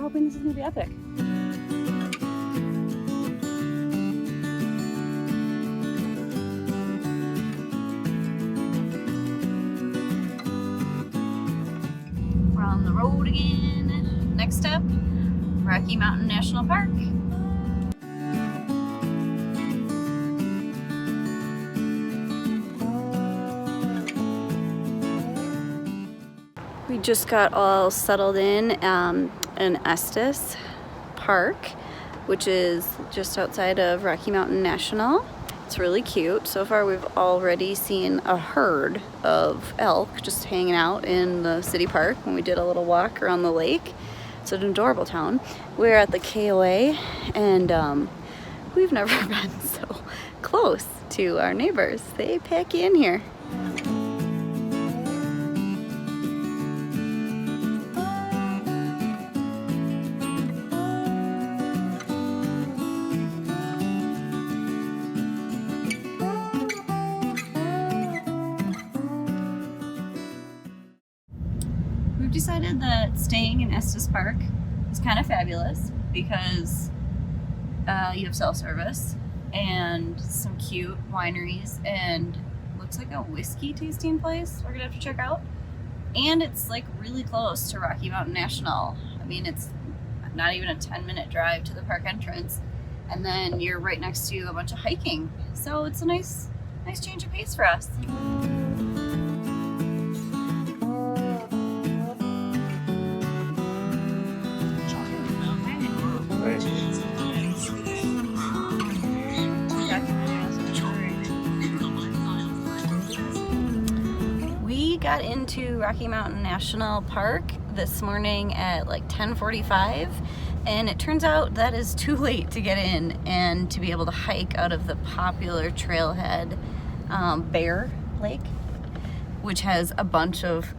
we're hoping this is gonna be epic. We're on the road again. Next step, Rocky Mountain National Park. We just got all settled in Estes Park, which is just outside of Rocky Mountain National. It's really cute. So far we've already seen a herd of elk just hanging out in the city park when we did a little walk around the lake. It's an adorable town. We're at the KOA and we've never been so close to our neighbors. They pack you in here. We've decided that staying in Estes Park is kind of fabulous because you have self-service and some cute wineries and looks like a whiskey tasting place we're gonna have to check out. And it's like really close to Rocky Mountain National. I mean, it's not even a 10-minute drive to the park entrance. And then you're right next to a bunch of hiking. So it's a nice change of pace for us. We got into Rocky Mountain National Park this morning at like 10:45, and it turns out that is too late to get in and to be able to hike out of the popular Trailhead Bear Lake, which has a bunch of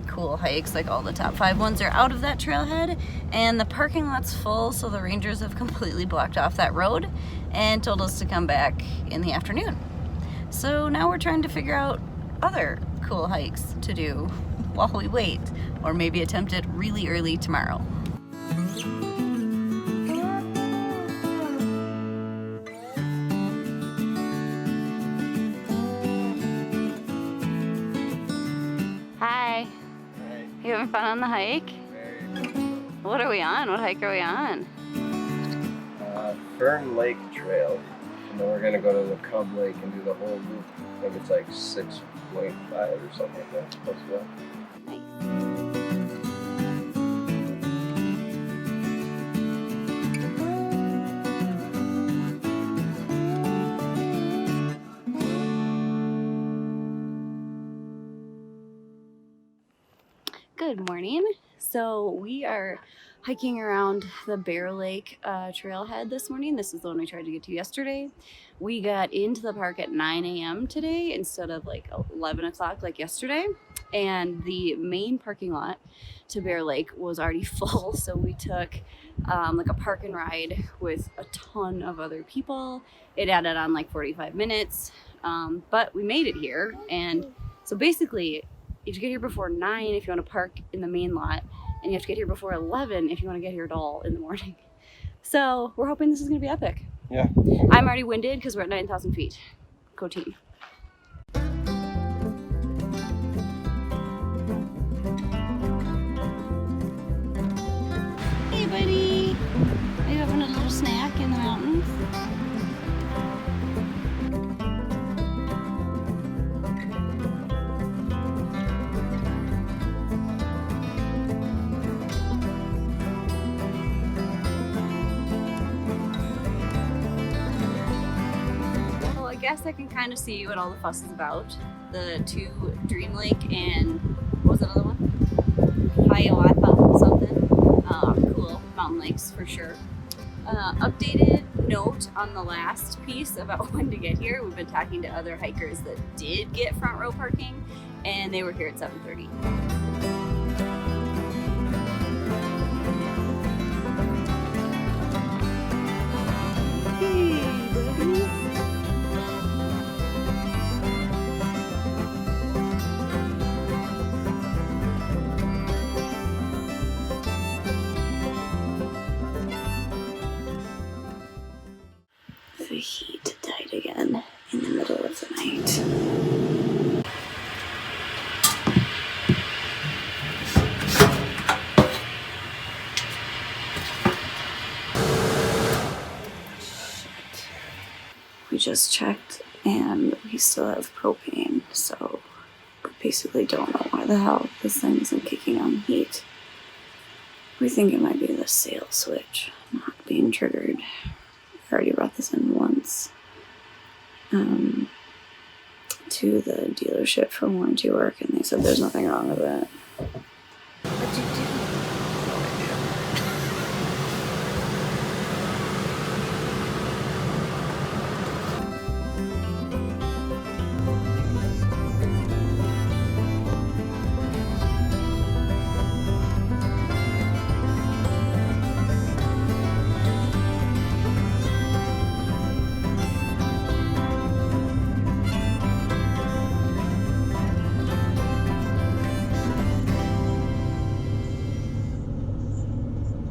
cool hikes. Like all the top 5 ones are out of that trailhead, and the parking lot's full, so the rangers have completely blocked off that road and told us to come back in the afternoon. So now we're trying to figure out other cool hikes to do while we wait, or maybe attempt it really early tomorrow. Hi. Hey. You having fun on the hike? What are we on? What hike are we on? Fern Lake Trail. And then we're gonna go to the Cub Lake and do the whole loop. I think it's like 6.5 or something like that. Supposed to go. Good morning. So we are hiking around the Bear Lake trailhead this morning. This is the one we tried to get to yesterday. We got into the park at 9 a.m. today instead of like 11 o'clock like yesterday. And the main parking lot to Bear Lake was already full. So we took like a park and ride with a ton of other people. It added on like 45 minutes, but we made it here. And so basically, you have to get here before 9 if you want to park in the main lot, and you have to get here before 11 if you want to get here at all in the morning. So we're hoping this is going to be epic. Yeah. I'm already winded because we're at 9,000 feet. Go team. Hey buddy! Are you having a little snack in the mountains? I guess I can kind of see what all the fuss is about. The 2 Dream Lake and what was that other one? Hiawatha something. Cool mountain lakes for sure. Updated note on the last piece about when to get here. We've been talking to other hikers that did get front row parking, and they were here at 7:30. just checked and we still have propane, so we basically don't know why the hell this thing isn't kicking on heat. We think it might be the sail switch not being triggered. I already brought this in once to the dealership for warranty work, and they said there's nothing wrong with it.